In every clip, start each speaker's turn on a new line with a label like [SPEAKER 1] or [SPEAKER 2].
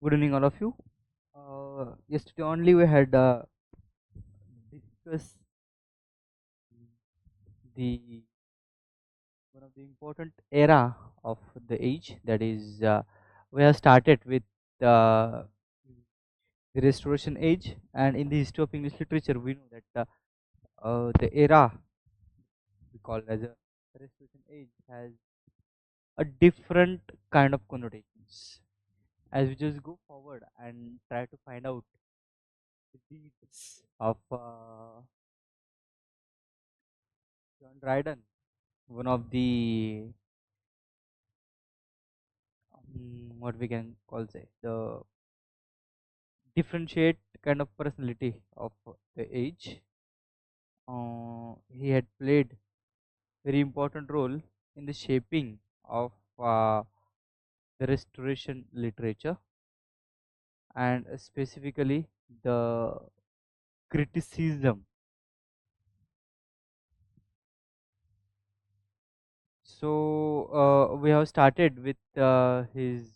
[SPEAKER 1] Good evening, all of you. Yesterday only we had discussed the one of the important era of the age, that is we have started with uh, the Restoration Age, and in the history of English literature we know that the era we call as a Restoration Age has a different kind of connotations. As we just go forward and try to find out the deeds of John Dryden, one of the what we can call say the differentiate kind of personality of the age. He had played very important role in the shaping of the Restoration literature, and specifically the criticism. So we have started with his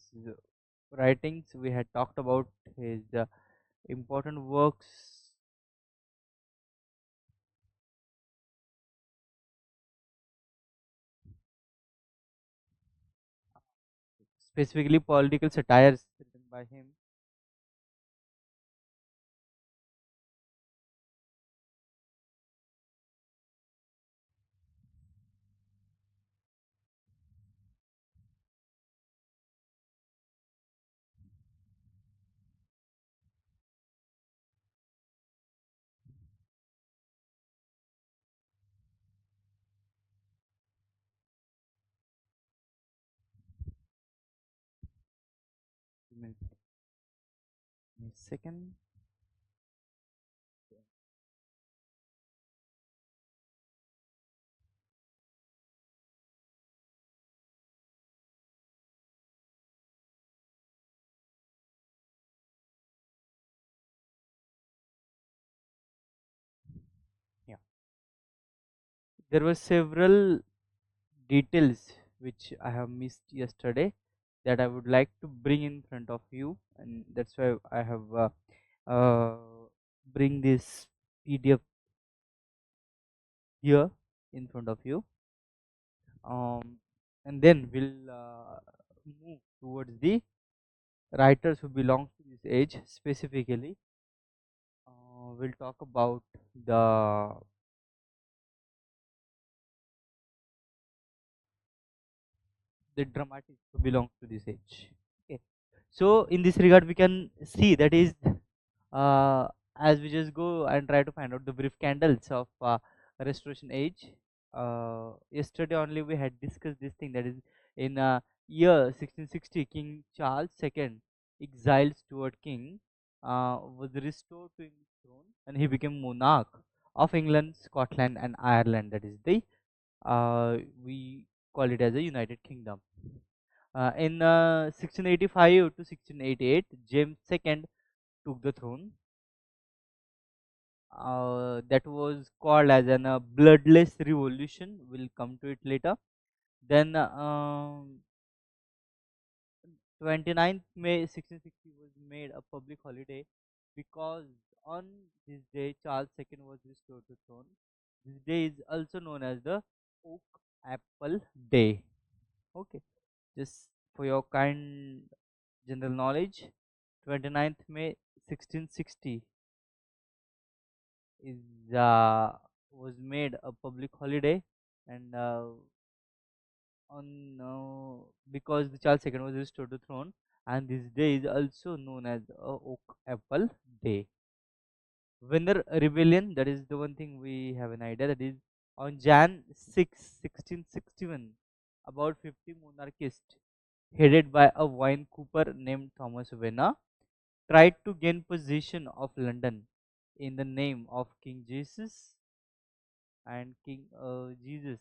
[SPEAKER 1] writings. We had talked about his important works, specifically political satires written by him. Give me a second. Yeah, there were several details which I have missed yesterday that I would like to bring in front of you, and that's why I have uh, bring this PDF here in front of you, um, and then we'll move towards the writers who belong to this age. Specifically, we'll talk about the dramatists who belong to this age. Okay. So in this regard, we can see that is uh, as we just go and try to find out the brief candles of Restoration Age. Yesterday only we had discussed this thing, that is in year 1660, King Charles II, exiled Stuart King, was restored to his throne, and he became monarch of England, Scotland, and Ireland. That is the we call it as a United Kingdom. In 1685 to 1688, James II took the throne. That was called as an bloodless revolution. We'll come to it later. Then 29th May 1660 was made a public holiday because on this day Charles II was restored to throne. This day is also known as the Oak Apple Day. Okay, just for your kind general knowledge, 29th May 1660 is was made a public holiday, and on because the Charles II was restored to throne, and this day is also known as Oak Apple Day. Winner Rebellion, that is the one thing we have an idea, that is on Jan 6, 1661. About 50 monarchists headed by a wine cooper named Thomas Venner tried to gain possession of London in the name of King Jesus and King Jesus.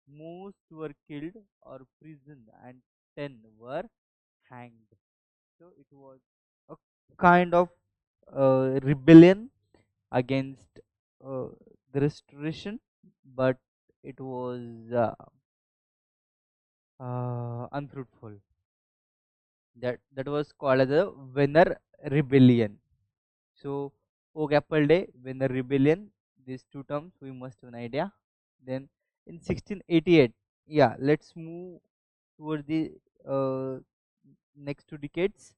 [SPEAKER 1] Most were killed or imprisoned, and 10 were hanged. So it was a kind of rebellion against the restoration, but it was unfruitful. That was called as a Winner Rebellion. So Oak Apple Day, Winner Rebellion, these two terms we must have an idea. Then in 1688, yeah, let's move towards the uh, next two decades.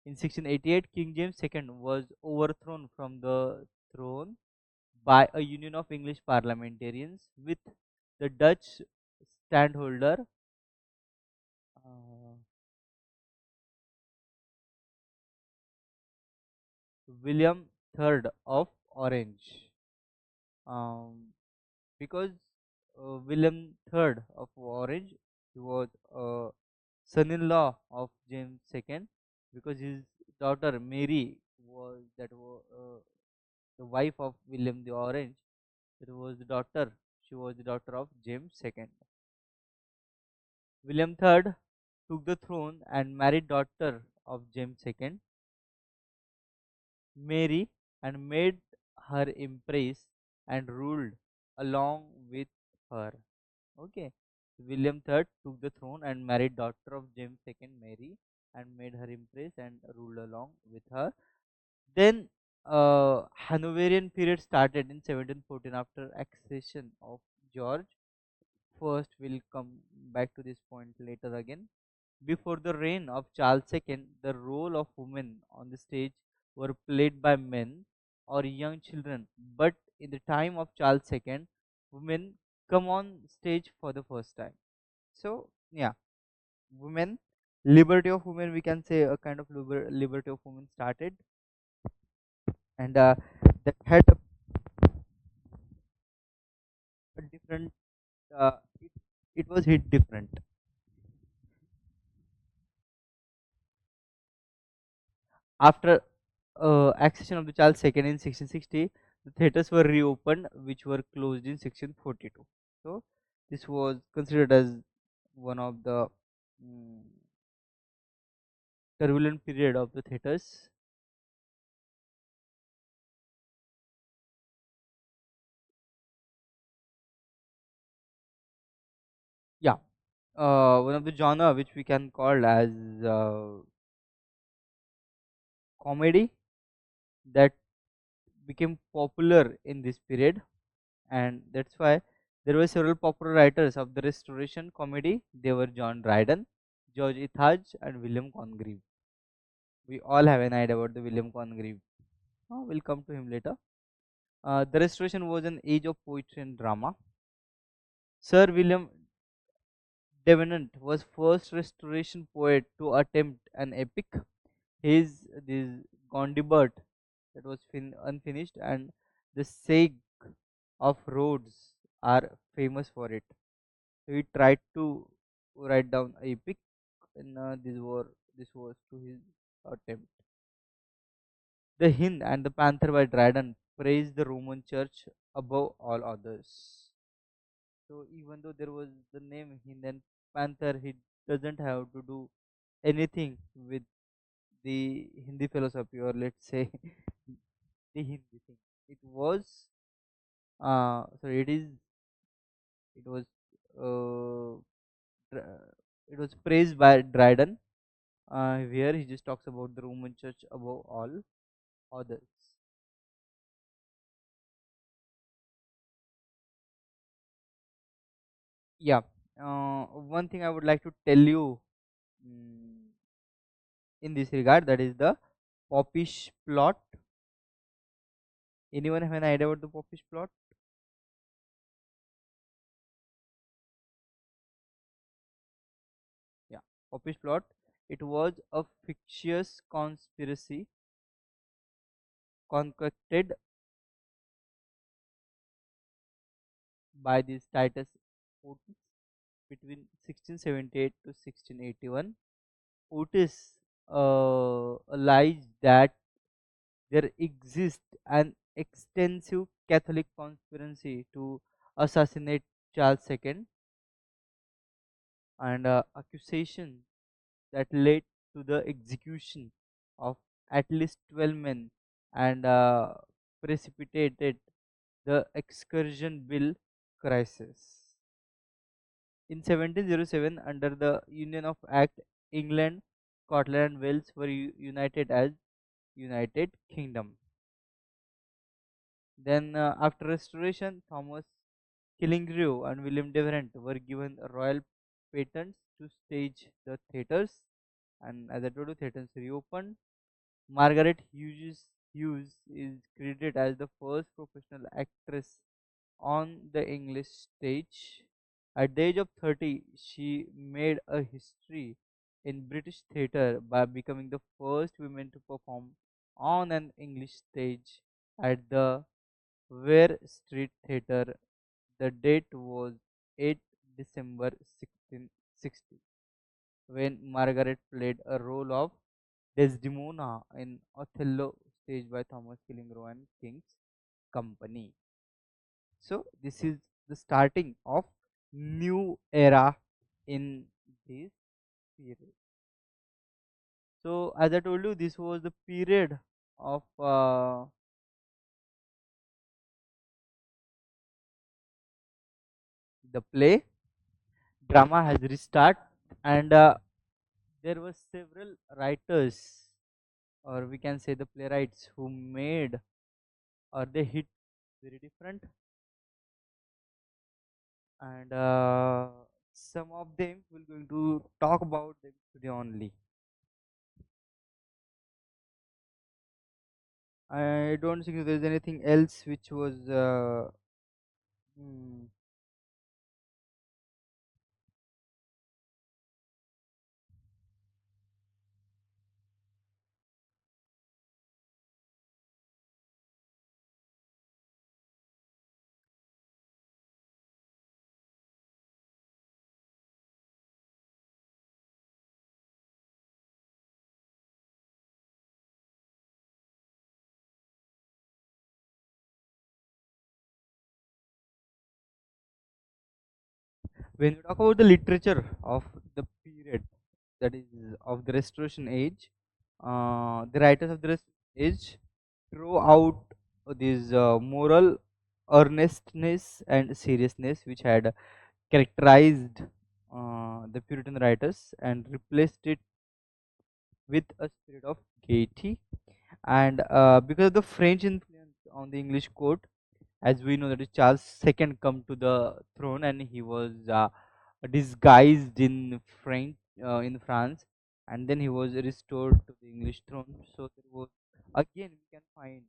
[SPEAKER 1] In 1688, King James II was overthrown from the throne by a union of English parliamentarians with the Dutch standholder uh, William III of Orange. Um, because William III of Orange, he was a son-in-law of James II, because his daughter Mary was the wife of William the Orange. It was the daughter. She was the daughter of James II. William III took the throne and married daughter of James II, Mary, and made her empress and ruled along with her. Okay. William III took the throne and married daughter of James II, Mary, and made her empress and ruled along with her. Then Hanoverian period started in 1714 after accession of George. First, we'll come back to this point later again. Before the reign of Charles II, the role of women on the stage were played by men or young children. But in the time of Charles II, women come on stage for the first time. So, yeah, women, liberty of women, we can say a kind of liberty of women started, and that had a different, uh, it, it was hit different. After accession of the Charles II in 1660, the theatres were reopened, which were closed in 1642. So, this was considered as one of the mm, turbulent period of the theatres. Yeah, one of the genre which we can call as comedy that became popular in this period, and that's why there were several popular writers of the Restoration comedy. They were John Dryden, George Ithaj, and William Congreve. We all have an idea about the William Congreve. We'll come to him later. The Restoration was an age of poetry and drama. Sir William Davenant was first Restoration poet to attempt an epic. His this Gondibert that was unfinished, and the Sage of Rhodes are famous for it. So he tried to write down a epic, and this was to his attempt. The Hind and the Panther by Dryden praised the Roman Church above all others. So even though there was the name Hind and Panther, he doesn't have to do anything with the Hindi philosophy, or let's say the Hindi thing. It was sorry, it was uh, dr- it was praised by Dryden. Where he just talks about the Roman Church above all others. Yeah. One thing I would like to tell you mm, in this regard, that is the Popish plot. Anyone have an idea about the Popish plot? Yeah, Popish plot. It was a fictitious conspiracy concocted by this Titus Otis between 1678 to 1681. Otis alleged that there exists an extensive Catholic conspiracy to assassinate Charles II, and accusation that led to the execution of at least 12 men, and precipitated the Excursion Bill crisis. In 1707, under the Union of Act, England Scotland and Wales were united as United Kingdom. Then, after restoration, Thomas Killigrew and William Devereux were given royal patents to stage the theatres, and as I told you, theatres reopened. Margaret Hughes is credited as the first professional actress on the English stage. At the age of 30, she made a history in British theatre by becoming the first woman to perform on an English stage at the Ware Street Theatre. The date was 8 December 1660, when Margaret played a role of Desdemona in Othello, staged by Thomas Killigrew and King's Company. So this is the starting of new era in this period. So as I told you, this was the period of the play. Drama has restart, and there were several writers, or we can say the playwrights, who made or they hit very different, and some of them we're going to talk about them today only. I don't think there's anything else which was hmm, when we talk about the literature of the period, that is of the restoration age. The writers of the restoration age throw out this moral earnestness and seriousness which had characterized the Puritan writers, and replaced it with a spirit of gaiety. And because of the French influence on the English court, as we know that is Charles II come to the throne, and he was disguised in French in France, and then he was restored to the English throne. So there was again we can find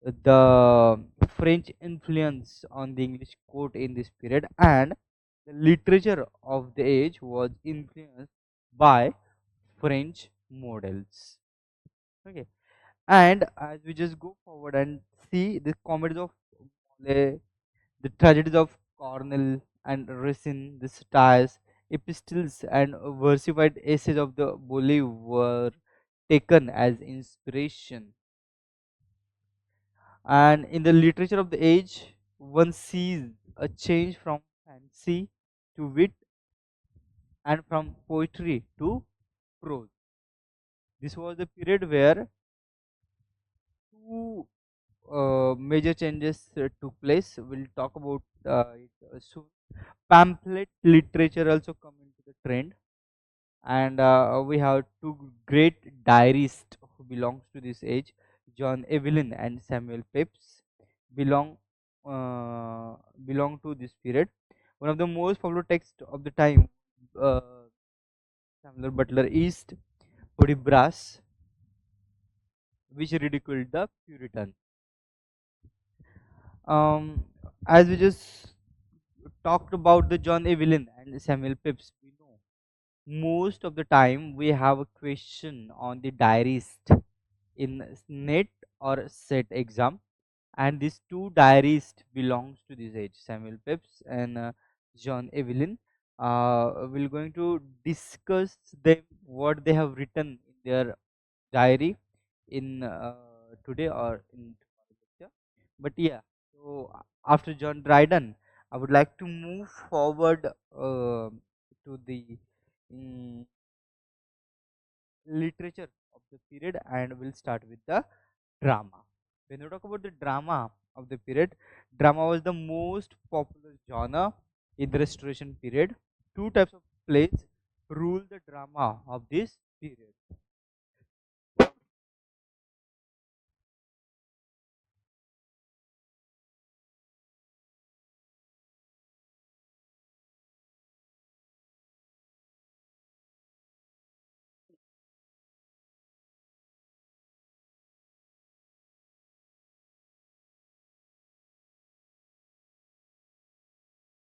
[SPEAKER 1] the French influence on the English court in this period, and the literature of the age was influenced by French models. Okay, and as we just go forward and see the comedies of Mole, the tragedies of Cornell and Racine, the satires, epistles, and versified essays of the Bully were taken as inspiration. And in the literature of the age, one sees a change from fancy to wit, and from poetry to prose. This was the period where two major changes took place. We'll talk about it soon. Pamphlet literature also come into the trend, and we have two great diarists who belongs to this age, John Evelyn and Samuel Pepys, belong uh, belong to this period. One of the most popular texts of the time, uh, Samuel Butler East Hudibras, which ridiculed the Puritan. Um, as we just talked about the John Evelyn and Samuel Pepys, we know most of the time we have a question on the diarist in NET or SET exam, and these two diarists belongs to this age, Samuel Pepys and John Evelyn. We're going to discuss them, what they have written in their diary in today or in tomorrow lecture. But yeah, so after John Dryden, I would like to move forward to the mm, literature of the period, and we'll start with the drama. When you talk about the drama of the period, drama was the most popular genre in the Restoration period. Two types of plays rule the drama of this period.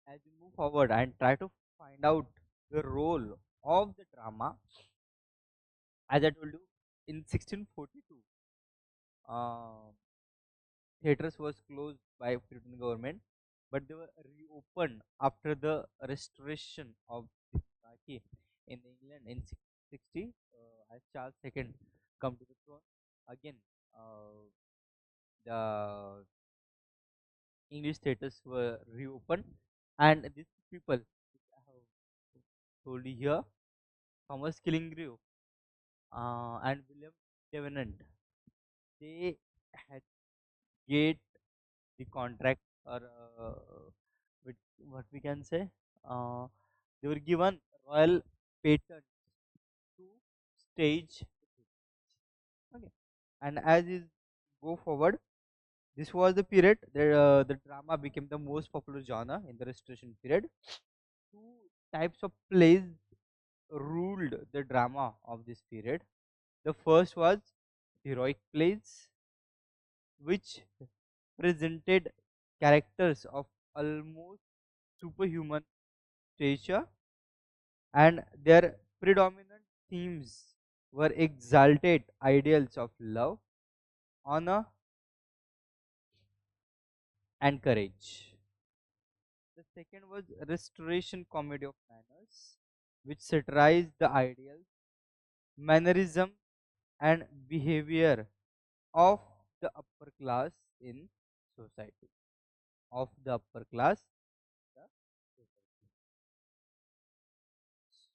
[SPEAKER 1] As we move forward and try to find out the role of the drama, as I told you, in 1642, uh, theaters was closed by Britain government, but they were reopened after the restoration of the monarchy in England in 1660, as Charles II come to the throne. Again, uh, the English theaters were reopened, and these people, which I have told you here, Thomas Killingrave and William Devenant, they had get the contract, or with what we can say, uh, they were given royal patent to stage. Okay, and as is go forward, this was the period that the drama became the most popular genre in the Restoration period. Two types of plays ruled the drama of this period. The first was heroic plays, which presented characters of almost superhuman stature, and their predominant themes were exalted ideals of love, honor, and courage. The second was restoration comedy of manners, which satirized the ideals, mannerism, and behavior of the upper class in society. Of the upper class, the society.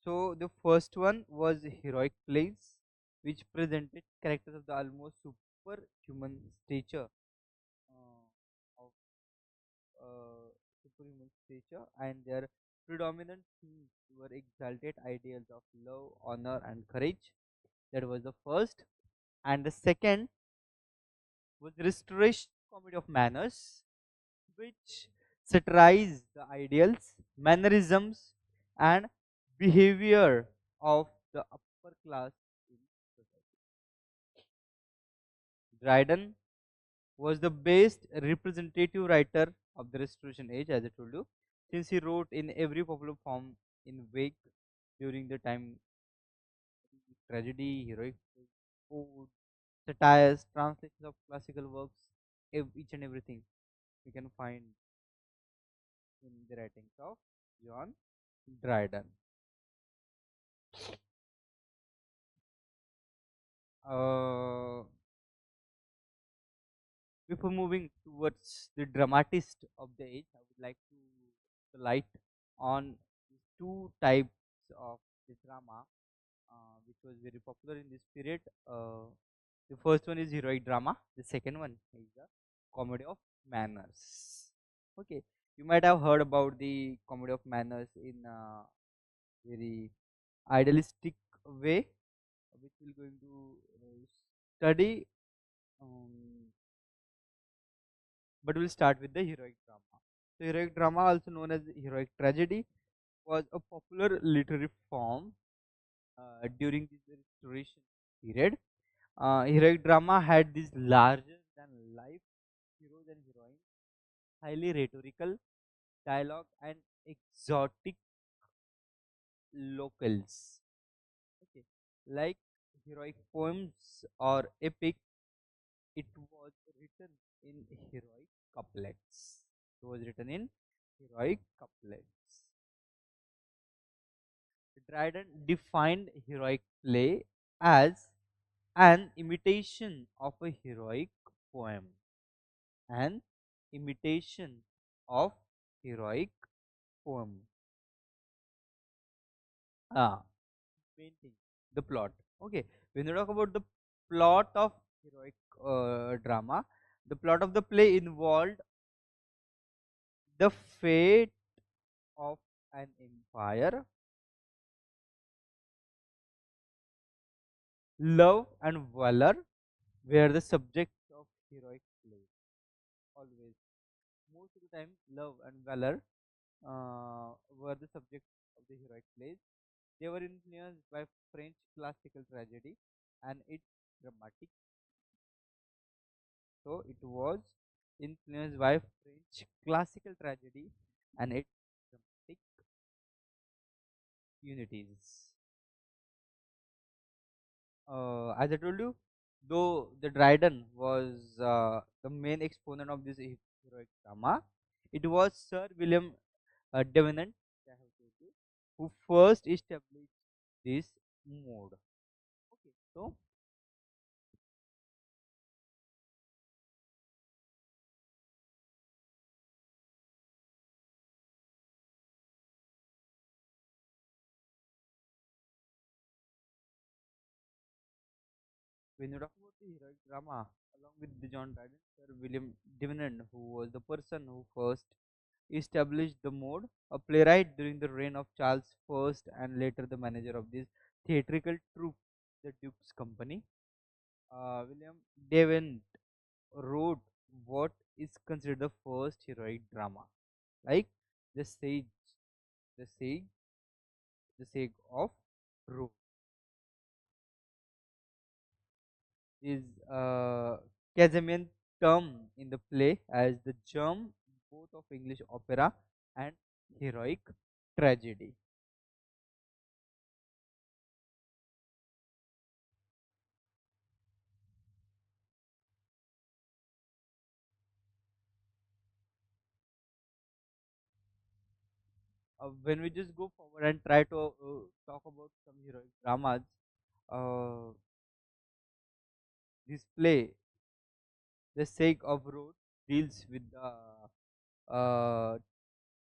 [SPEAKER 1] So the first one was heroic plays, which presented characters of the almost superhuman stature, of superhuman stature, and their predominant themes were exalted ideals of love, honor, and courage. That was the first, and the second was restoration comedy of manners, which satirized the ideals, mannerisms, and behavior of the upper class in society. Dryden was the best representative writer of the Restoration age, as I told you, since he wrote in every popular form in Wake during the time: tragedy, heroic ode, satires, translations of classical works, each and everything we can find in the writings of John Dryden. Uh, Before moving towards the dramatist of the age, I would like to light on these two types of the drama, which was very popular in this period. The first one is heroic drama. The second one is the comedy of manners. Okay, you might have heard about the comedy of manners in very idealistic way, which we're going to study. Um, but we'll start with the heroic drama. So, heroic drama, also known as heroic tragedy, was a popular literary form during this Restoration period. Heroic drama had these larger than life heroes and heroines, highly rhetorical dialogue, and exotic locals. Okay, like heroic poems or epic, it was written in heroic couplets. It was written in heroic couplets. Dryden defined heroic play as an imitation of a heroic poem. An imitation of heroic poem. Ah, main thing, the plot. Okay, when you talk about the plot of heroic drama, the plot of the play involved the fate of an empire Love and valor were the subjects of heroic plays. Always, most of the time, love and valor were the subjects of the heroic plays. They were influenced by French classical tragedy and its dramatic. So it was influenced by French classical tragedy and its dramatic unities. As I told you, though the Dryden was the main exponent of this heroic drama, it was Sir William Davenant, I have told you, who first established this mode. Okay, so when you talk about the heroic drama, along with the John Dryden, Sir William Davenant, who was the person who first established the mode, a playwright during the reign of Charles I and later the manager of this theatrical troupe, the Duke's Company. William Davenant wrote what is considered the first heroic drama, like the Sage, the Sage, the Sage of Rome. Is Casimir term in the play as the germ both of English opera and heroic tragedy. When we just go forward and try to talk about some heroic dramas, uh, this play, The Sake of Rhodes, deals with the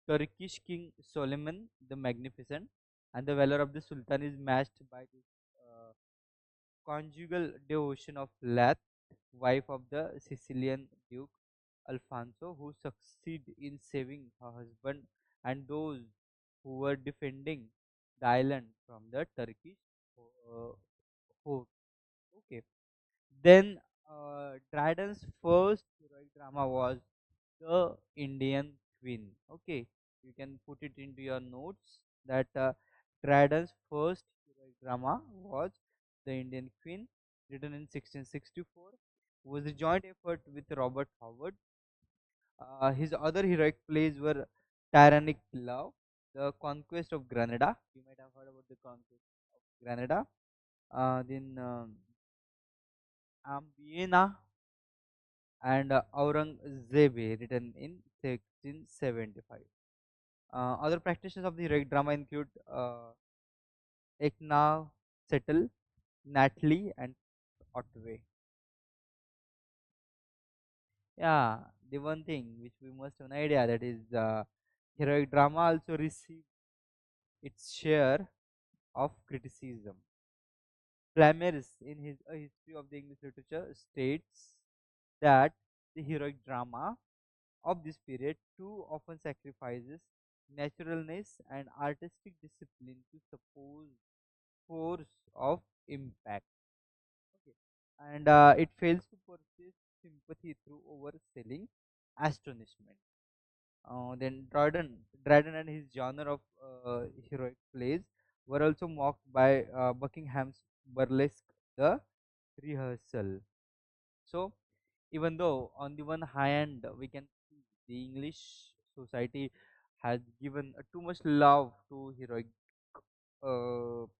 [SPEAKER 1] Turkish King Solomon the Magnificent, and the valor of the Sultan is matched by this conjugal devotion of Lath, wife of the Sicilian Duke Alfonso, who succeed in saving her husband and those who were defending the island from the Turkish uh, force. Okay. Then Dryden's first heroic drama was The Indian Queen. Okay, you can put it into your notes that Dryden's first heroic drama was The Indian Queen, written in 1664, was a joint effort with Robert Howard. His other heroic plays were Tyrannic Love, The Conquest of Granada. You might have heard about the Conquest of Granada. Then Ambiena and Aurangzeb, written in 1675. Other practitioners of the heroic drama include Ekna Settle, Natalie, and Otway. Yeah, the one thing which we must have an idea that is heroic drama also received its share of criticism. Flamers, in his A History of the English Literature, states that the heroic drama of this period too often sacrifices naturalness and artistic discipline to suppose force of impact. Okay. And it fails to purchase sympathy through overselling astonishment. Then Dryden and his genre of heroic plays were also mocked by Buckingham's burlesque, The Rehearsal. So, even though on the one hand we can see the English society has given too much love to heroic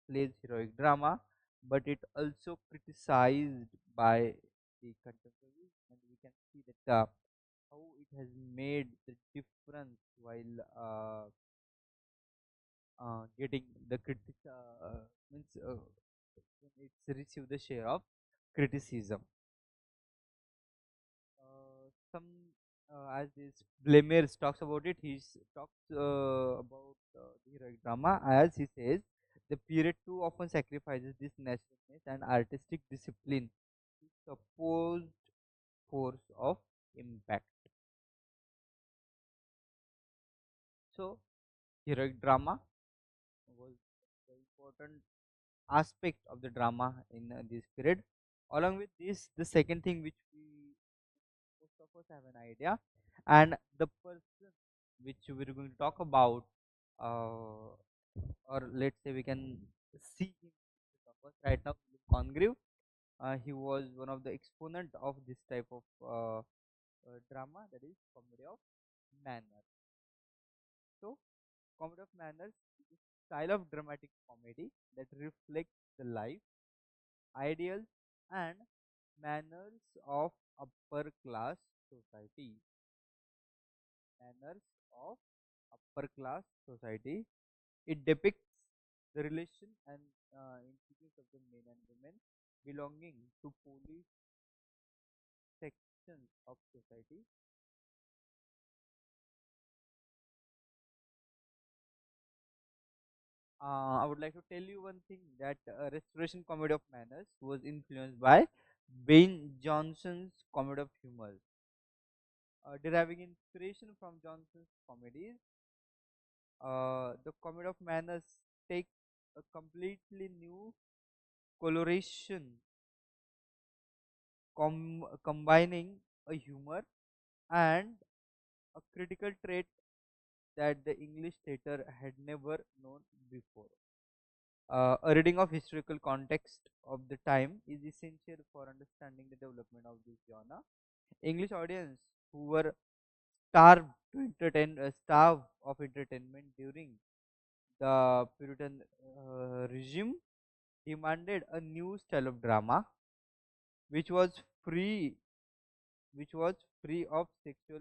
[SPEAKER 1] plays, heroic drama, but it also criticized by the contemporaries, and we can see that how it has made the difference while getting the means when it's received the share of criticism. Some as this Blemers talks about it, talks about the heroic drama as he says the period too often sacrifices this naturalness and artistic discipline to supposed force of impact. So heroic drama was very important aspect of the drama in this period. Along with this, the second thing which we most of us have an idea, and the person which we're going to talk about, uh, or let's say we can see him of us right now, Congreve. He was one of the exponent of this type of drama, that is comedy of manners. So, comedy of manners is a style of dramatic comedy that reflects the life, ideals, and manners of upper class society. Manners of upper class society. It depicts the relation and institutes of the men and women belonging to police sections of society. I would like to tell you one thing that Restoration Comedy of Manners was influenced by Ben Jonson's Comedy of Humor. Deriving inspiration from Jonson's comedies, the Comedy of Manners take a completely new coloration, combining a humor and a critical trait that the English theatre had never known before. A reading of historical context of the time is essential for understanding the development of this genre. English audience who were starved of entertainment during the Puritan regime demanded a new style of drama which was free which was free of sexual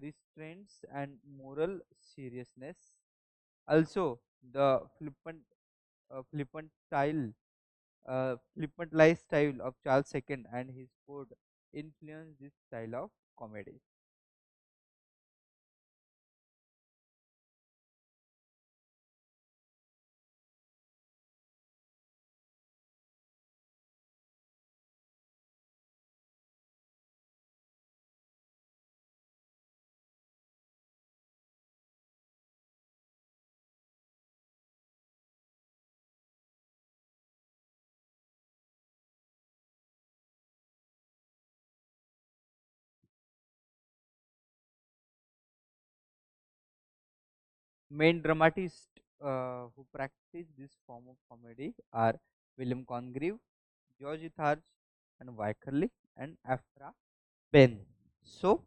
[SPEAKER 1] restraints and moral seriousness. Also, the flippant lifestyle of Charles II and his court influenced this style of comedy. Main dramatists who practice this form of comedy are William Congreve, George Itharge, and Wycherley, and Afra Ben. So,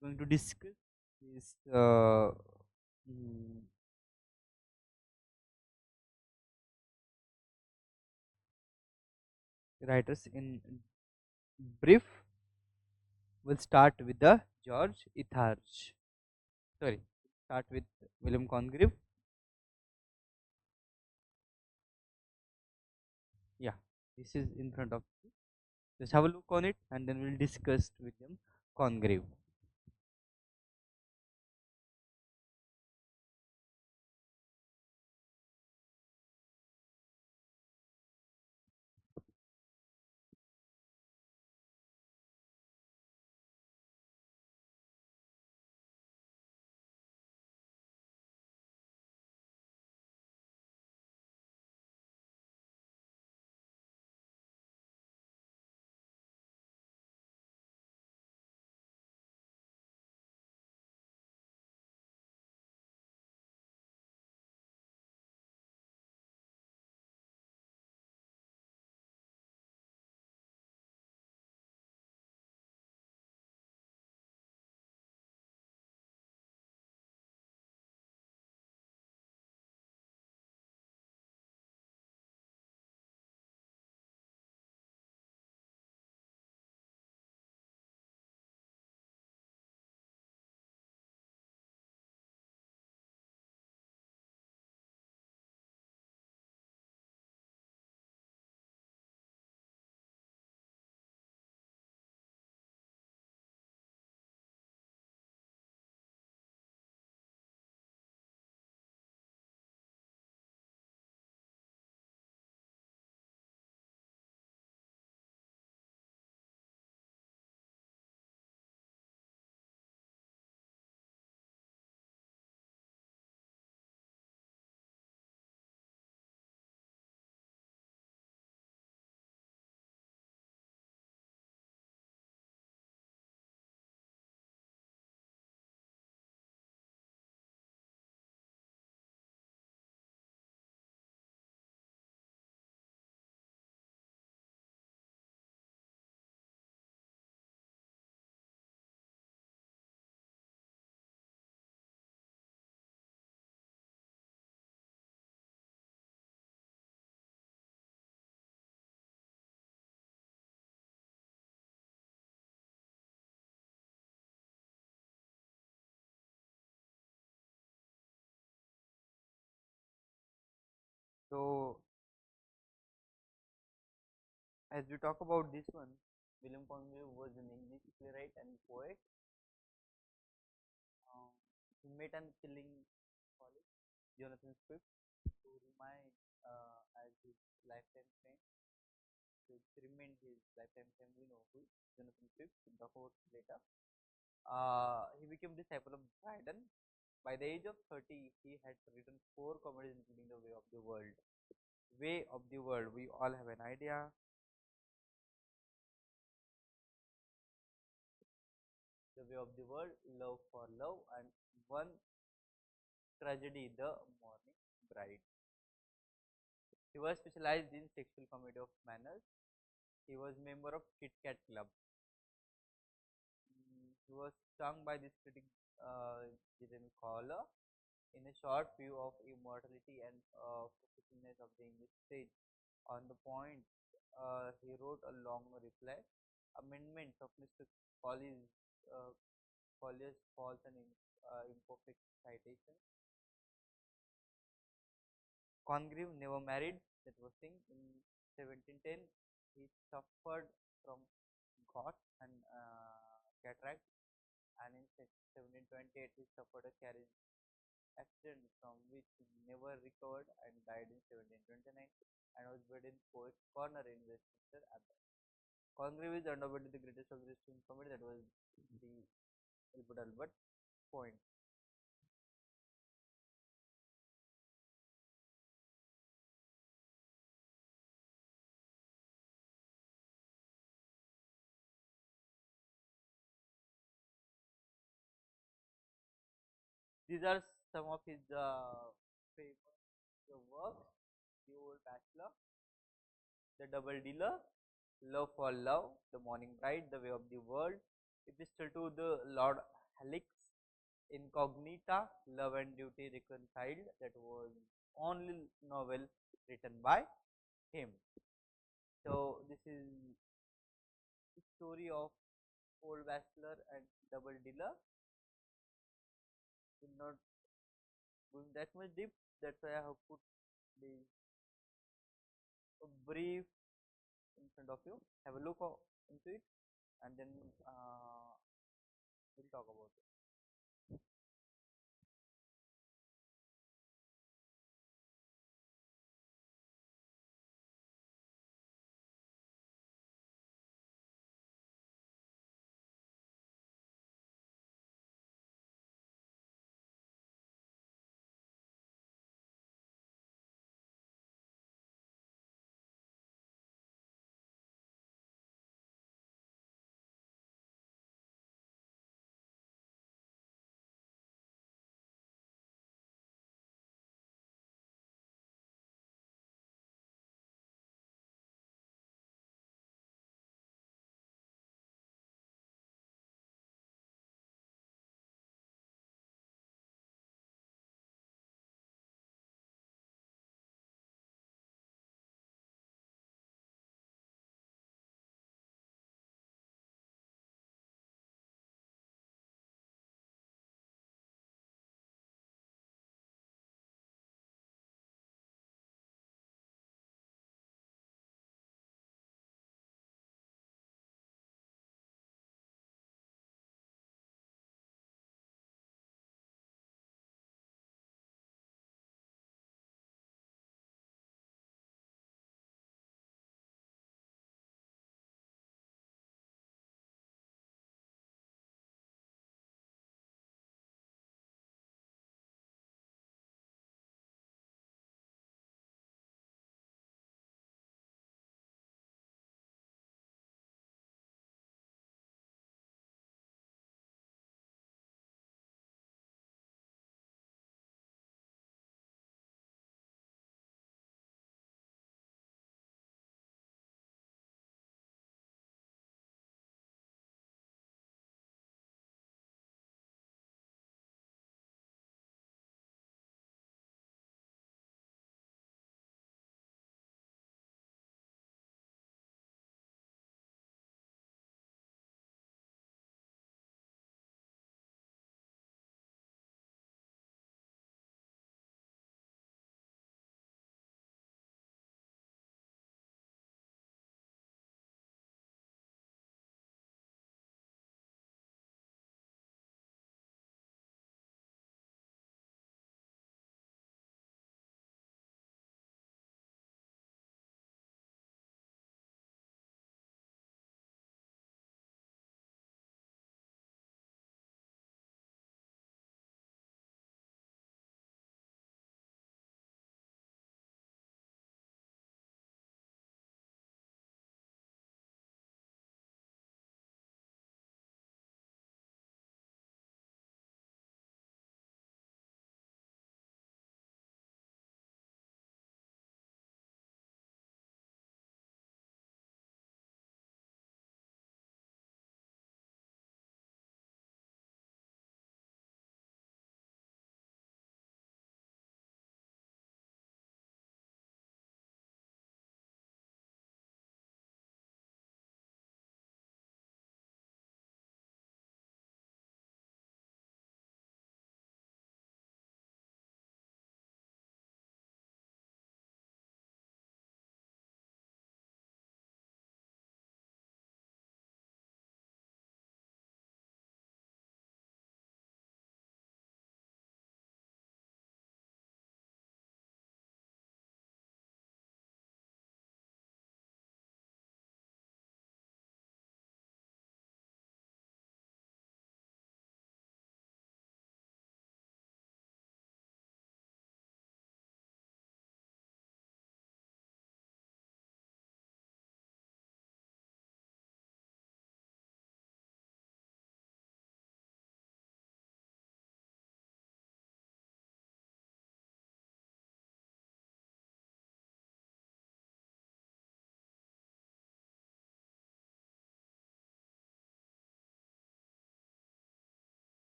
[SPEAKER 1] we're going to discuss these mm, writers in brief. We'll start with the George Itharge. Sorry, start with William Congreve. Yeah, this is in front of you. Just have a look on it and then we'll discuss William Congreve. As we talk about this one, William Congreve was an English playwright and poet. Um, he met and killing colleague Jonathan Swift, who remained as his lifetime friend. Which remained his lifetime friend. We know who Jonathan Swift, the host later. He became disciple of Dryden. By the age of 30, he had written four comedies, including The Way of the World. Way of the World, we all have an idea. The Way of the World, Love for Love, and one tragedy, The Morning Bride. He was specialized in sexual comedy of manners. He was member of Kit Kat Club. He was stung by this critic Jeremy Collar in a short view of immortality and professionalness of the English stage. On the point, he wrote a long reply. Amendments of Mr. Collins, uh, Collier's false and imperfect citation. Congreve never married. That was thing. In 1710, he suffered from gout and cataract, and in 1728 he suffered a carriage accident from which he never recovered and died in 1729 and was buried in Poets Corner in Westminster Abbey. Congreve is undoubtedly the greatest of the Christian comedy. That was the Albert point. These are some of his famous works: The Old Bachelor, The Double Dealer, Love for Love, The Morning Bride, The Way of the World, Epistle to the Lord Helix, Incognita, Love and Duty Reconciled. That was only novel written by him. So this is the story of Old Bachelor and Double Dealer. Will not going that much deep. That's why I have put the a brief in front of you. Have a look into it, and then we'll talk about it.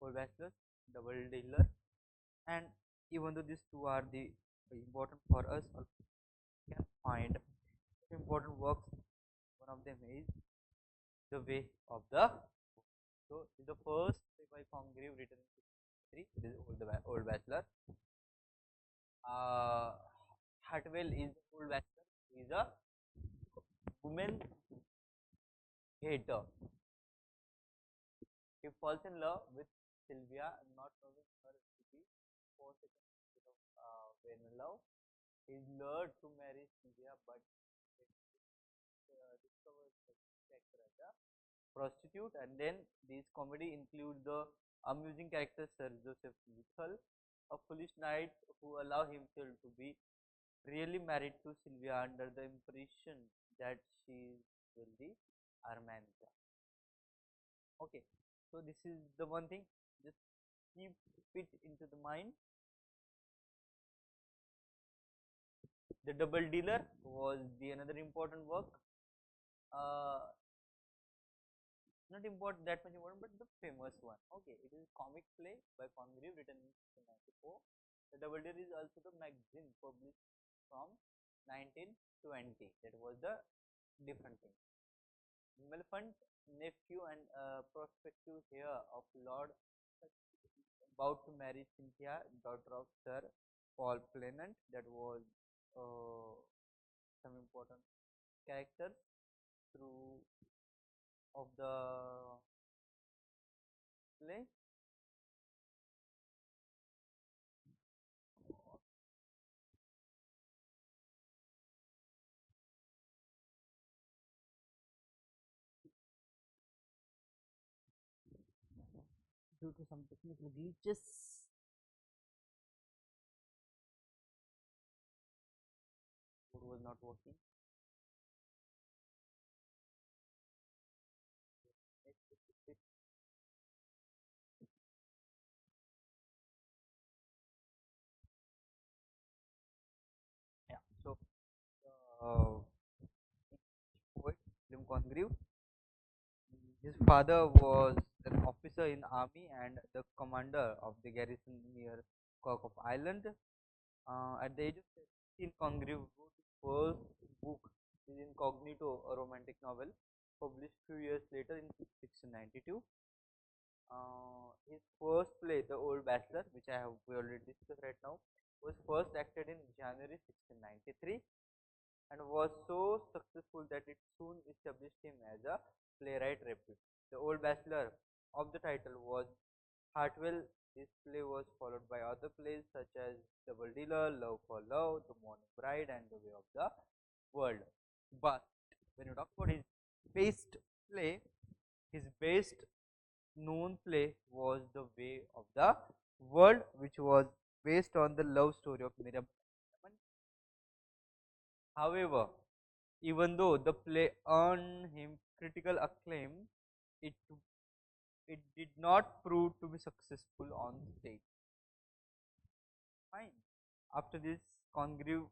[SPEAKER 1] Old Bachelor, Double Dealer, and even though these two are the important for us, also we can find important works. One of them is The Way of the. So is the first play by Congreve written in 1603. It is Old Bachelor. Uh, Hartwell is Old Bachelor. He is a woman hater. He falls in love with Sylvia, not knowing her to be 4 seconds of when in love. He is lured to marry Sylvia, but discovers the character as a prostitute. And then this comedy includes the amusing character Sir Joseph Little, a foolish knight who allow himself to be really married to Sylvia under the impression that she is wealthy Armanta. Okay, so this is the one thing. Just keep it into the mind. The Double Dealer was the another important work. Uh, Not important that much important, but the famous one. Okay, it is a comic play by Congreve written in 1994. The Double Dealer is also the magazine published from 1920. That was the different thing. Maleficent, nephew and prospective heir of Lord, about to marry Cynthia, daughter of Sir Paul Pennant. That was uh, some important characters through of the play. Due to some technical glitches, it was not working. Yeah. So, uh, poet William Congreve. His father was an officer in army and the commander of the garrison near Cork of Ireland. At the age of 17, Congreve wrote his first book, his Incognito, a romantic novel, published few years later in 1692. His first play, The Old Bachelor, which we already discussed right now, was first acted in January 1693 and was so successful that it soon established him as a playwright repute. The Old Bachelor of the title was Hartwell. This play was followed by other plays such as Double Dealer, Love for Love, The Morning Bride, and The Way of the World. But when you talk about his best play, his best known play was The Way of the World, which was based on the love story of Miriam. However, even though the play earned him critical acclaim, it it did not prove to be successful on stage. Fine. After this, Congreve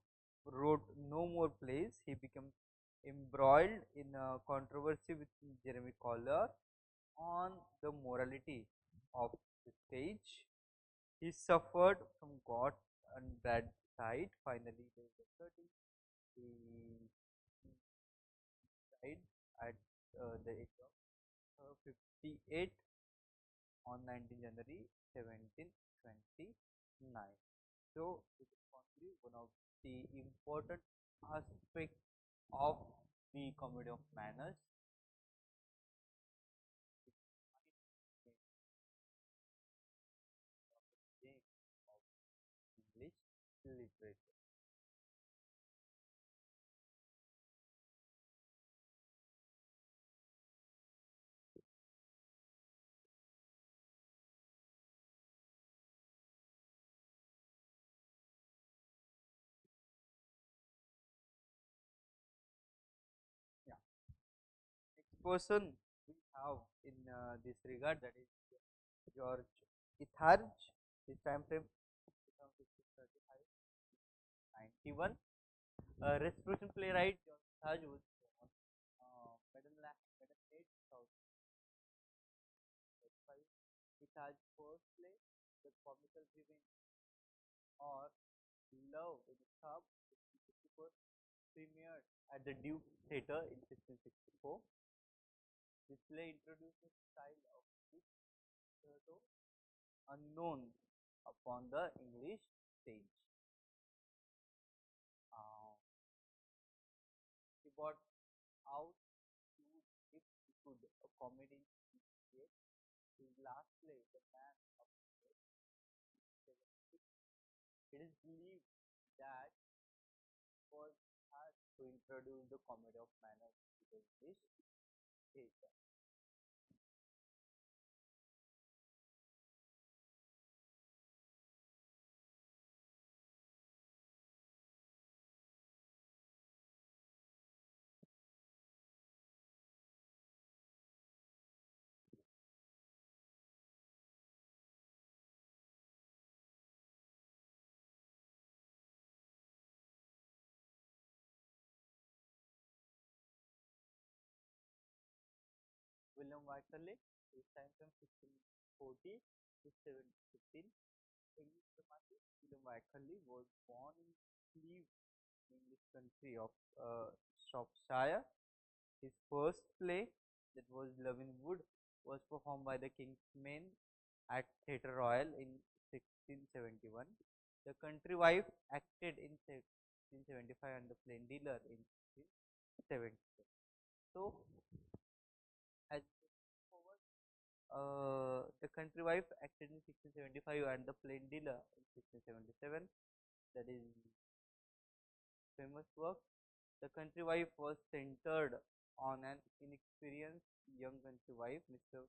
[SPEAKER 1] wrote no more plays. He became embroiled in a controversy with Jeremy Collier on the morality of the stage. He suffered from gout and bad sight. Finally, he was 30. He died at the age of 58 on 19 January 1729. So, it is probably one of the important aspects of the comedy of manners. Of English literature. Yeah. Next person we have in this regard, that is George Itharge. His time frame from 1635 91. Restoration playwright George Itharge was born Madam Maiden 8, 2005. Shah's first play, The Comical Revenge or Love in the Sub, 1664, premiered at the Duke Theatre in 1664. This play introduced a style of concerto unknown upon the English stage. Uh, he brought out to if he could a comedy in his last play, The Man of Steel, 76. It is believed that was hard to introduce the comedy of manners to the English stage. William Wycherley, his time from 1640 to 1715. English dramatist William Wycherley was born in Cleve, English country of Shropshire. His first play, that was Love in Wood, was performed by the King's Men at Theatre Royal in 1671. The Country Wife acted in 1675 and The Plain Dealer in 1670. So, as forward, The Country Wife acted in 1675 and The Plain Dealer in 1677. That is famous work. The country wife was centered on an inexperienced young country wife, Mr.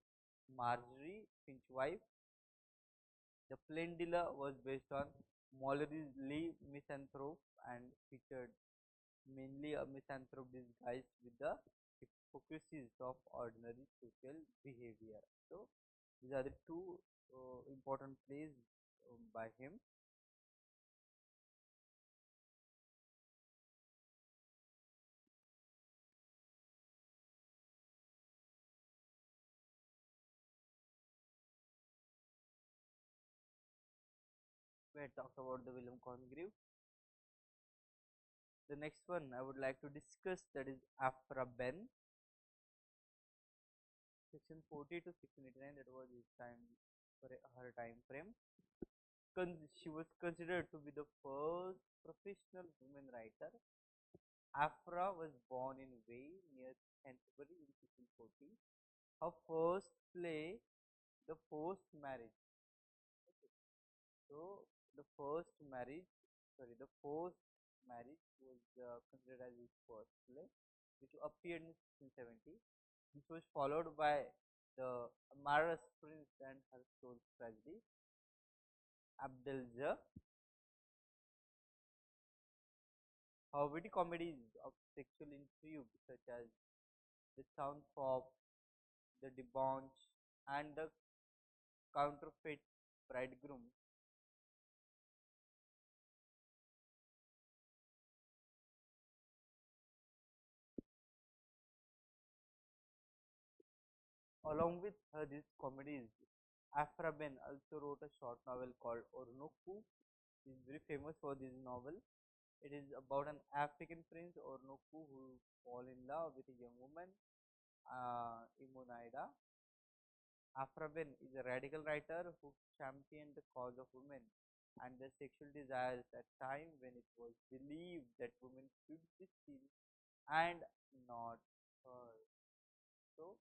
[SPEAKER 1] Marjorie Finchwife. The plain dealer was based on Malory's Lee misanthrope and featured mainly a misanthrope disguised with the hypocrisies of ordinary social behavior. So, these are the two important plays by him. We had talked about the William Congreve. The next one I would like to discuss, that is Afra Ben, 1640 to 1689. That was his time for her time frame. She was considered to be the first professional woman writer. Afra was born in Way near Canterbury in 1640. Her first play, The Forced Marriage. Okay. So the first marriage, the forced marriage was considered as his first play, which appeared in 1670. This was followed by the Amorous Prince and Her Soul's Tragedy, Abdelza. Her witty comedies of sexual intrigue, such as The Sound Pop, The Debauch, and The Counterfeit Bridegroom, along with her these comedies, Afra Ben also wrote a short novel called Ornoku. She is very famous for this novel. It is about an African prince Ornoku who fall in love with a young woman, Imunaida. Afraben is a radical writer who championed the cause of women and their sexual desires at a time when it was believed that women should be seen and not heard. So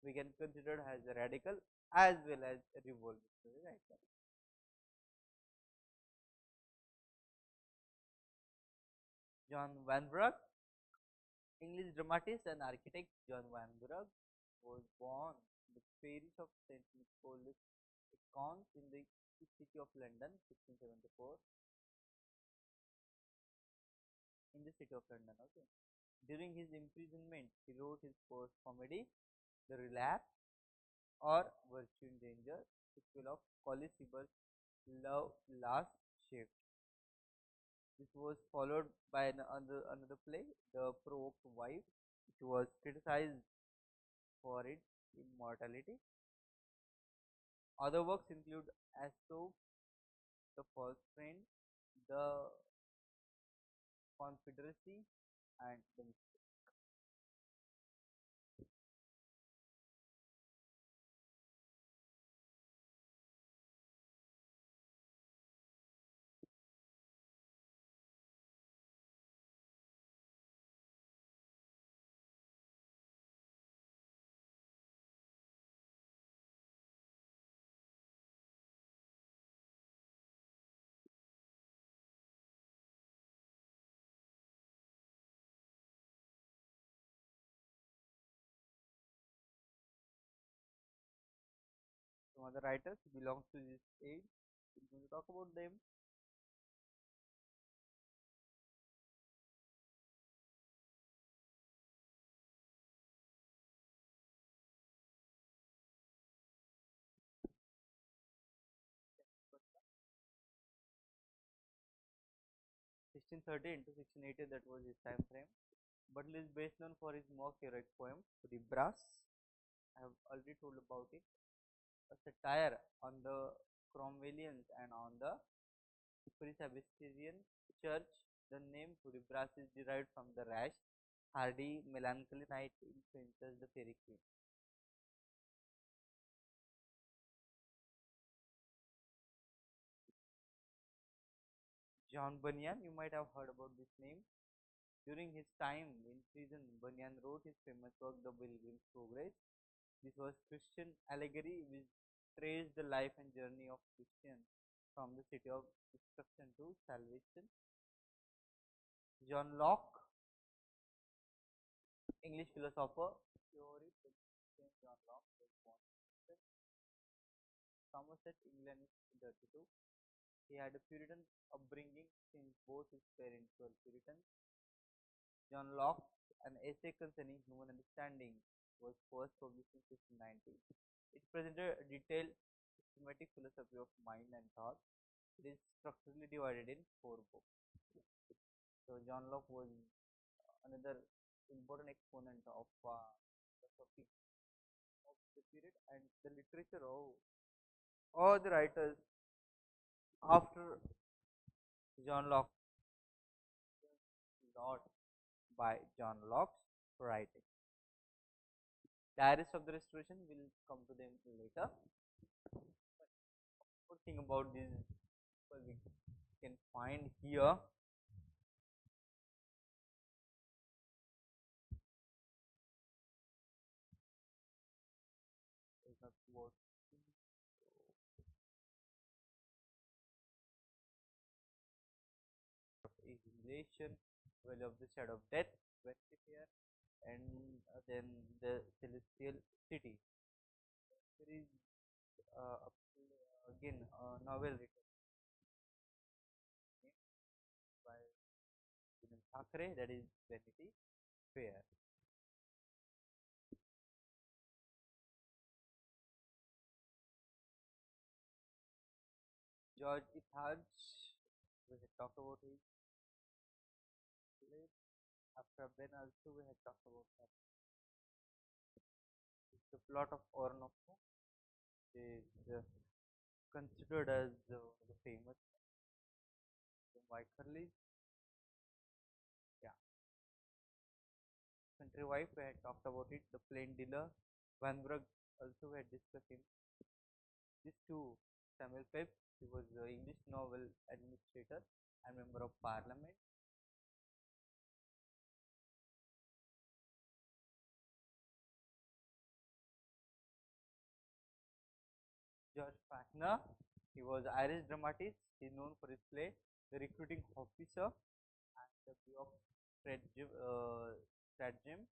[SPEAKER 1] we can consider her as a radical as well as a revolutionary writer. John Vanbrugh, English dramatist and architect John Vanbrugh, was born in the parish of St. Nicholas Econs in the city of London, 1674, in the city of London. Okay. During his imprisonment, he wrote his first comedy, The Relapse or Virtue in Danger, sequel of Colley Cibber's Love Last Shift. This was followed by another play, The Provoked Wife, which was criticized for its immortality. Other works include Aesop, The False Friend, The Confederacy, and The Some other writers who belong to this age. We're going to talk about them. 1613 to 1680, that was his time frame. Butler is best known for his mock heroic poem, The Brass. I have already told about it. A satire on the Cromwellians and on the Presbyterian Church. The name Hudibras is derived from the rash, hardy, melancholy night influences the fairy queen. John Bunyan, you might have heard about this name. During his time in prison, Bunyan wrote his famous work, The Pilgrim's Progress. This was Christian allegory which traced the life and journey of Christians from the city of destruction to salvation. John Locke, English philosopher, theorist, John Locke was born in Somerset, England in 1632. He had a Puritan upbringing since both his parents were Puritans. John Locke, an essay concerning human understanding, was first published in 1690. It presented a detailed systematic philosophy of mind and thought. It is structurally divided in four books. So John Locke was another important exponent of philosophy of the period, and the literature of all the writers after John Locke a lot by John Locke's writing. Diaries of the Restoration, will come to them later. Good thing about this we can find here is not about Isolation, Valley of the Shadow of Death, Westphalia, and then the Celestial City. There is again a novel written by Vinod Thakre, that is Vanity Fair. George Ithaj, we had talked about his play. After Ben also we had talked about that. The plot of Orinoco is considered as the famous Wycherley. Yeah, Country Wife, we had talked about it. The Plain Dealer, Van Brugge, also we had discussed him. These two, Samuel Pepys, he was an English novel administrator and member of parliament. George Faulkner, he was Irish dramatist. He is known for his play The Recruiting Officer and The View of Stratagem.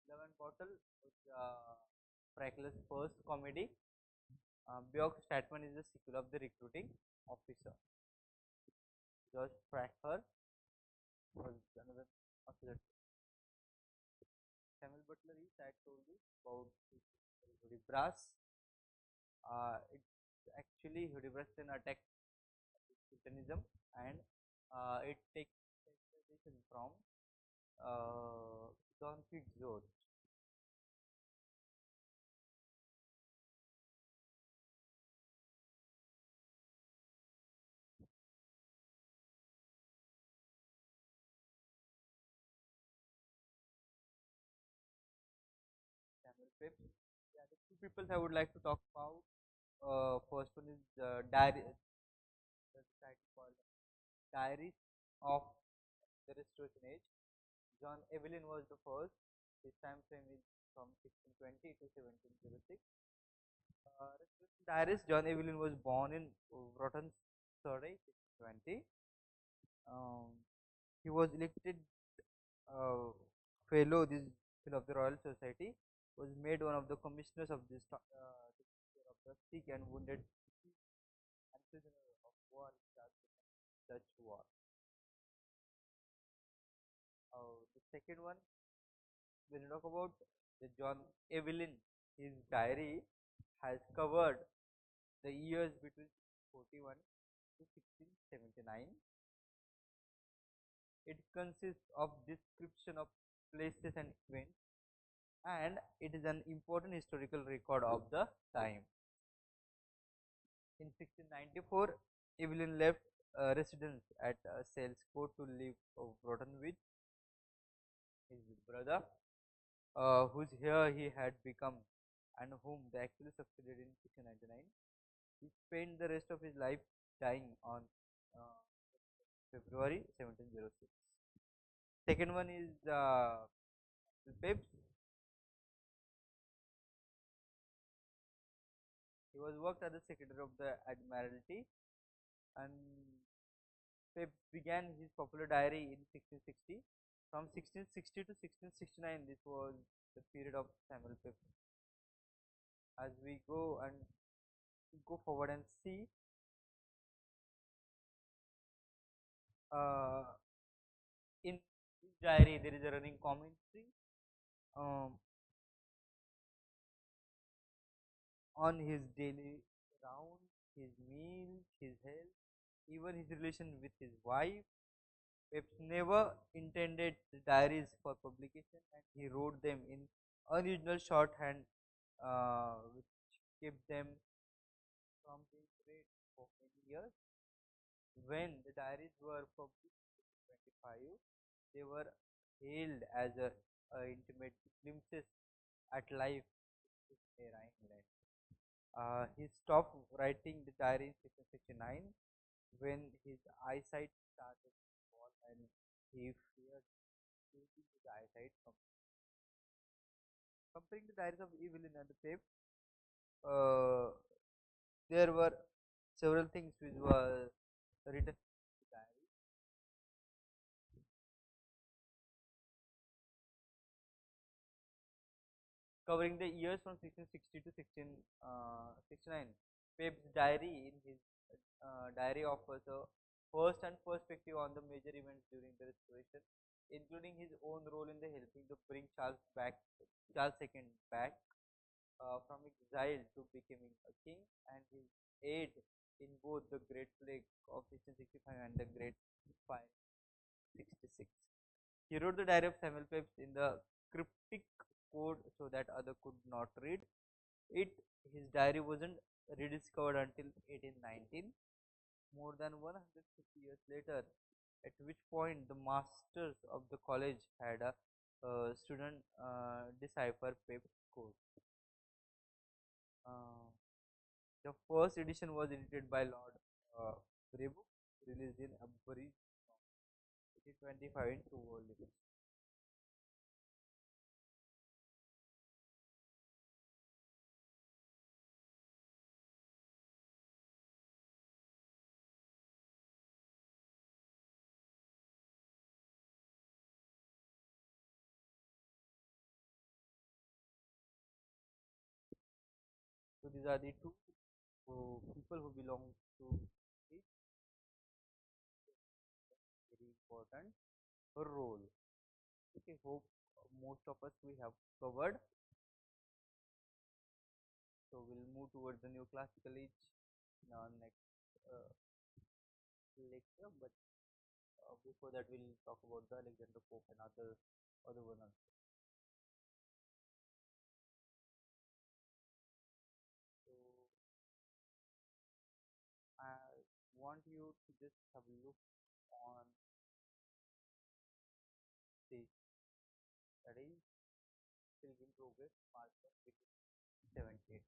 [SPEAKER 1] Love and Bottle was Franklin's first comedy. Bjork Statman is the sequel of The Recruiting Officer. George Fracker was another author. Samuel Butler is, I told you about Hudibras. It's actually Hudibras an attack Puritanism, and it takes inspiration from Don Quixote. Pips. Yeah, the two people I would like to talk about. First one is diary, the society called Diaries of the Restoration Age. John Evelyn was the first. His time frame is from 1620 to 1706. Restoration Diaries. John Evelyn was born in Broughton, Surrey, 1620. Um, he was elected uh, this fellow of the Royal Society, was made one of the commissioners of this to take care of the sick and wounded and prisoner of war in Dutch war. The second one, when you talk about the John Evelyn, his diary has covered the years between 41 to 1679. It consists of description of places and events, and it is an important historical record of the time. In 1694, Evelyn left residence at Salescourt to live Broughton with his brother, whose heir he had become and whom they actually succeeded in 1699. He spent the rest of his life dying on uh, February 1706. Second one is Pepys. He was worked as the secretary of the Admiralty, and Pepys began his popular diary in 1660. From 1660 to 1669, this was the period of Samuel Pepys. As we go forward and see, uh, in his diary there is a running commentary um, on his daily round, his meals, his health, even his relation with his wife. Pepys never intended the diaries for publication, and he wrote them in unusual shorthand, which kept them from being read for many years. When the diaries were published in 1925, they were hailed as intimate glimpses at life in England. He stopped writing the diary in 1669 when his eyesight started to fall and he feared losing his eyesight. Comparing the diaries of Evelyn and the Pep, uh, there were several things which were written in the diary, covering the years from 1660 to 1669. Pep's diary in his diary offers a first-hand perspective on the major events during the Restoration, including his own role in the helping to bring Charles II back from exile to becoming a king, and his aid in both the Great Plague of 1665 and the Great Fire 66. He wrote the diary of Samuel Pepys in the cryptic code so that other could not read it. His diary wasn't rediscovered until 1819, more than 150 years later, at which point the masters of the college had a student decipher Pepys code. Uh, the first edition was edited by Lord Braybrooke, released in Abridged 1825 in two volumes. So these are the two people who belong to this very important role. Okay, hope most of us we have covered. So we'll move towards the new classical age in our next uh, lecture. But before that, we'll talk about the Alexander Pope and other one. So I want you to just have a look on this, that is Pilgrim progress, part 1, which is 78.